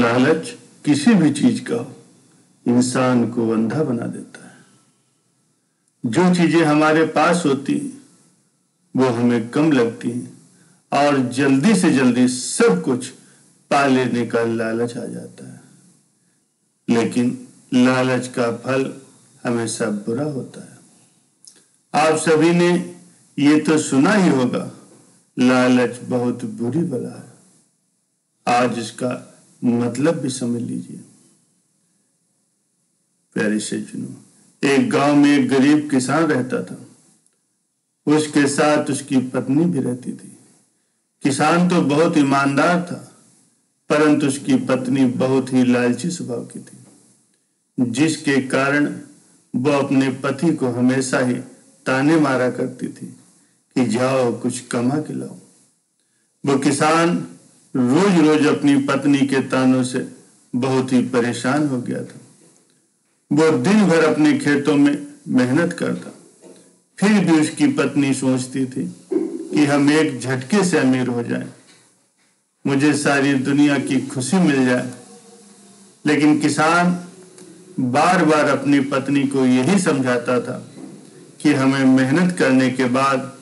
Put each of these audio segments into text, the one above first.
लालच किसी भी चीज का इंसान को अंधा बना देता है। जो चीजें हमारे पास होती वो हमें कम लगती हैं और जल्दी से जल्दी सब कुछ पा लेने का लालच आ जाता है, लेकिन लालच का फल हमेशा बुरा होता है। आप सभी ने ये तो सुना ही होगा, लालच बहुत बुरी बला है। आज इसका मतलब भी समझ लीजिए। प्यारे सज्जनों, एक गांव में एक गरीब किसान रहता था। उसके साथ उसकी पत्नी भी रहती थी। किसान तो बहुत ईमानदार था, परंतु उसकी पत्नी बहुत ही लालची स्वभाव की थी, जिसके कारण वो अपने पति को हमेशा ही ताने मारा करती थी कि जाओ कुछ कमा के लाओ। वो किसान रोज रोज अपनी पत्नी के तानों से बहुत ही परेशान हो गया था। वो दिन भर अपने खेतों में मेहनत करता, फिर भी उसकी पत्नी सोचती थी कि हम एक झटके से अमीर हो जाएं, मुझे सारी दुनिया की खुशी मिल जाए। लेकिन किसान बार बार अपनी पत्नी को यही समझाता था कि हमें मेहनत करने के बाद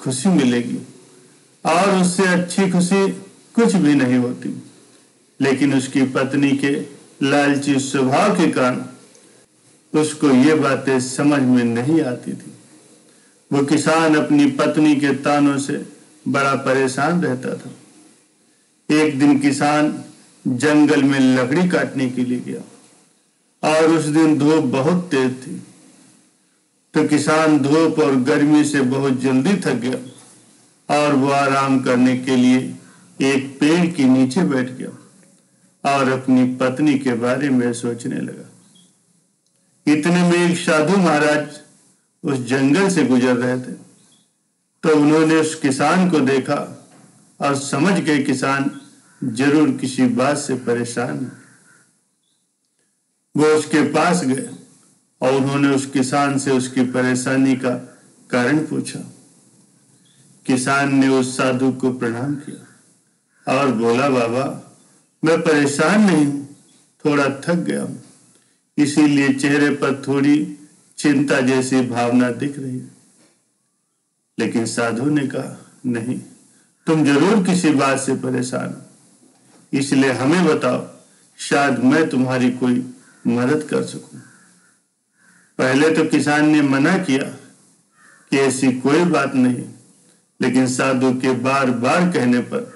खुशी मिलेगी और उससे अच्छी खुशी कुछ भी नहीं होती। लेकिन उसकी पत्नी के लालची स्वभाव के कारण उसको ये बातें समझ में नहीं आती थी। वो किसान अपनी पत्नी के तानों से बड़ा परेशान रहता था। एक दिन किसान जंगल में लकड़ी काटने के लिए गया और उस दिन धूप बहुत तेज थी, तो किसान धूप और गर्मी से बहुत जल्दी थक गया और वो आराम करने के लिए एक पेड़ के नीचे बैठ गया और अपनी पत्नी के बारे में सोचने लगा। इतने में एक साधु महाराज उस जंगल से गुजर रहे थे, तो उन्होंने उस किसान को देखा और समझ गए किसान जरूर किसी बात से परेशान है। वो उसके पास गए और उन्होंने उस किसान से उसकी परेशानी का कारण पूछा। किसान ने उस साधु को प्रणाम किया और बोला, बाबा मैं परेशान नहीं हूं, थोड़ा थक गया हूं, इसीलिए चेहरे पर थोड़ी चिंता जैसी भावना दिख रही है। लेकिन साधु ने कहा, नहीं, तुम जरूर किसी बात से परेशान हो, इसलिए हमें बताओ, शायद मैं तुम्हारी कोई मदद कर सकूं। पहले तो किसान ने मना किया कि ऐसी कोई बात नहीं, लेकिन साधु के बार बार कहने पर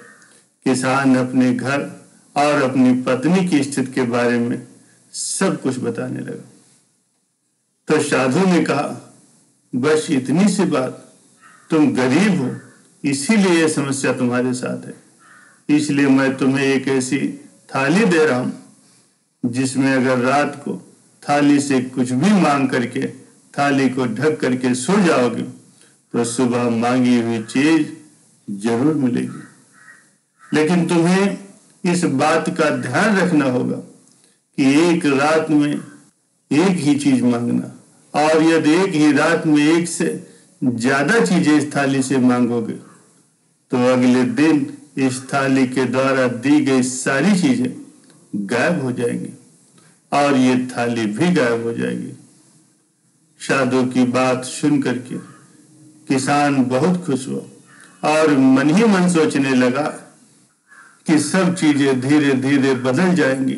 किसान अपने घर और अपनी पत्नी की स्थिति के बारे में सब कुछ बताने लगा। तो साधु ने कहा, बस इतनी सी बात, तुम गरीब हो इसीलिए यह समस्या तुम्हारे साथ है, इसलिए मैं तुम्हें एक ऐसी थाली दे रहा हूं जिसमें अगर रात को थाली से कुछ भी मांग करके थाली को ढक करके सो जाओगे तो सुबह मांगी हुई चीज जरूर मिलेगी। लेकिन तुम्हें इस बात का ध्यान रखना होगा कि एक रात में एक ही चीज मांगना, और यदि एक ही रात में एक से ज्यादा चीजें इस थाली से मांगोगे तो अगले दिन इस थाली के द्वारा दी गई सारी चीजें गायब हो जाएंगी और ये थाली भी गायब हो जाएगी। साधु की बात सुन करके किसान बहुत खुश हुआ और मन ही मन सोचने लगा कि सब चीजें धीरे धीरे बदल जाएंगी,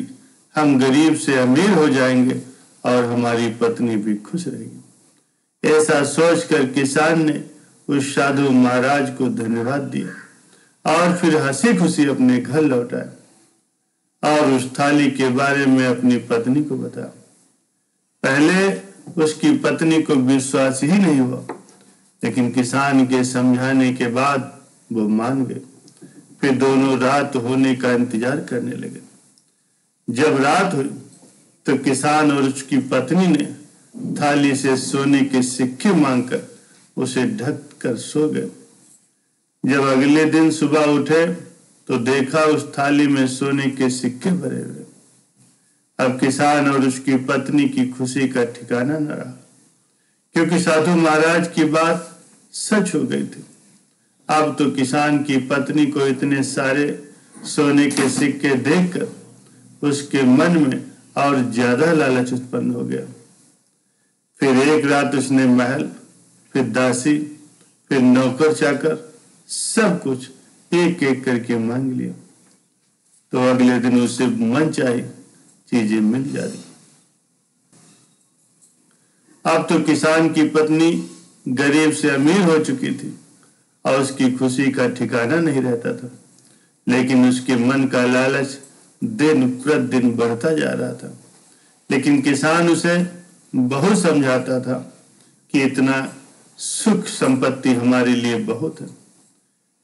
हम गरीब से अमीर हो जाएंगे और हमारी पत्नी भी खुश रहेगी। ऐसा सोचकर किसान ने उस साधु महाराज को धन्यवाद दिया और फिर हंसी खुशी अपने घर लौट आया और उस थाली के बारे में अपनी पत्नी को बताया। पहले उसकी पत्नी को विश्वास ही नहीं हुआ, लेकिन किसान के समझाने के बाद वो मान गए। फिर दोनों रात होने का इंतजार करने लगे। जब रात हुई तो किसान और उसकी पत्नी ने थाली से सोने के सिक्के मांगकर उसे ढक कर सो गए। जब अगले दिन सुबह उठे तो देखा उस थाली में सोने के सिक्के भरे हुए। अब किसान और उसकी पत्नी की खुशी का ठिकाना न रहा, क्योंकि साधु महाराज की बात सच हो गई थी। अब तो किसान की पत्नी को इतने सारे सोने के सिक्के देखकर उसके मन में और ज्यादा लालच उत्पन्न हो गया। फिर एक रात उसने महल, फिर दासी, फिर नौकर चाकर सब कुछ एक एक करके मांग लिया। तो अगले दिन उसे मन चाही चीजें मिल जा रही। अब तो किसान की पत्नी गरीब से अमीर हो चुकी थी और उसकी खुशी का ठिकाना नहीं रहता था, लेकिन उसके मन का लालच दिन प्रतिदिन बढ़ता जा रहा था। लेकिन किसान उसे बहुत समझाता था कि इतना सुख संपत्ति हमारे लिए बहुत है,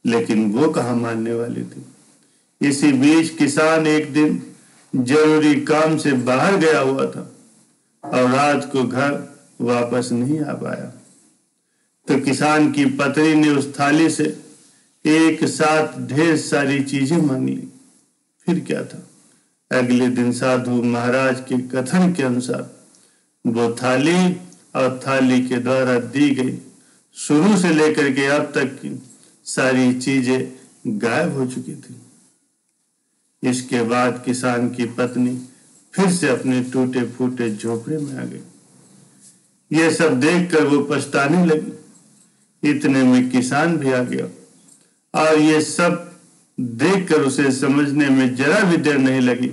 लेकिन वो कहाँ मानने वाली थी। इसी बीच किसान एक दिन जरूरी काम से बाहर गया हुआ था और रात को घर वापस नहीं आ पाया। तो किसान की पत्नी ने उस थाली से एक साथ ढेर सारी चीजें मांग ली। फिर क्या था, अगले दिन साधु महाराज के कथन के अनुसार वो थाली और थाली के द्वारा दी गई शुरू से लेकर के अब तक की सारी चीजें गायब हो चुकी थी। इसके बाद किसान की पत्नी फिर से अपने टूटे फूटे झोपड़े में आ गई। यह सब देखकर वो पछताने लगी। इतने में किसान भी आ गया और ये सब देखकर उसे समझने में जरा भी देर नहीं लगी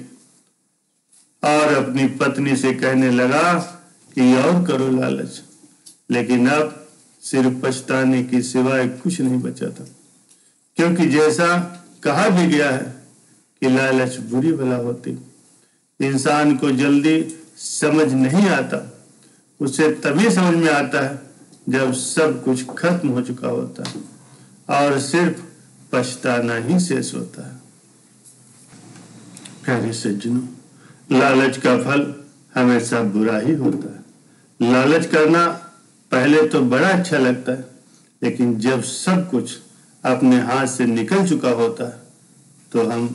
और अपनी पत्नी से कहने लगा कि और करो लालच। लेकिन अब सिर्फ पछताने की सिवाय कुछ नहीं बचा था, क्योंकि जैसा कहा भी गया है कि लालच बुरी बला होती। इंसान को जल्दी समझ नहीं आता, उसे तभी समझ में आता है जब सब कुछ खत्म हो चुका होता है और सिर्फ पछताना ही शेष होता है। प्यारे सज्जनों, लालच का फल हमेशा बुरा ही होता है। लालच करना पहले तो बड़ा अच्छा लगता है, लेकिन जब सब कुछ अपने हाथ से निकल चुका होता है तो हम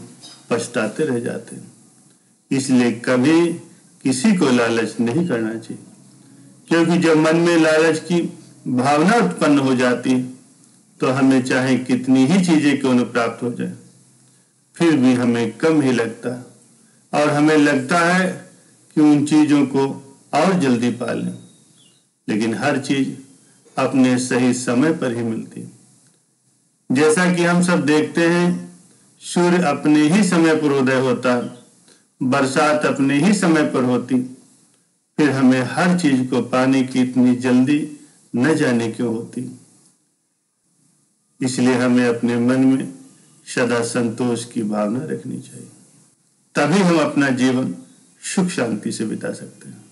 पछताते रह जाते हैं। इसलिए कभी किसी को लालच नहीं करना चाहिए, क्योंकि जब मन में लालच की भावना उत्पन्न हो जाती है तो हमें चाहे कितनी ही चीजें क्यों न प्राप्त हो जाए, फिर भी हमें कम ही लगता है और हमें लगता है कि उन चीजों को और जल्दी पा लें। लेकिन हर चीज अपने सही समय पर ही मिलती है। जैसा कि हम सब देखते हैं, सूर्य अपने ही समय पर उदय होता है, बरसात अपने ही समय पर होती, फिर हमें हर चीज को पाने की इतनी जल्दी न जाने क्यों होती। इसलिए हमें अपने मन में सदा संतोष की भावना रखनी चाहिए, तभी हम अपना जीवन सुख शांति से बिता सकते हैं।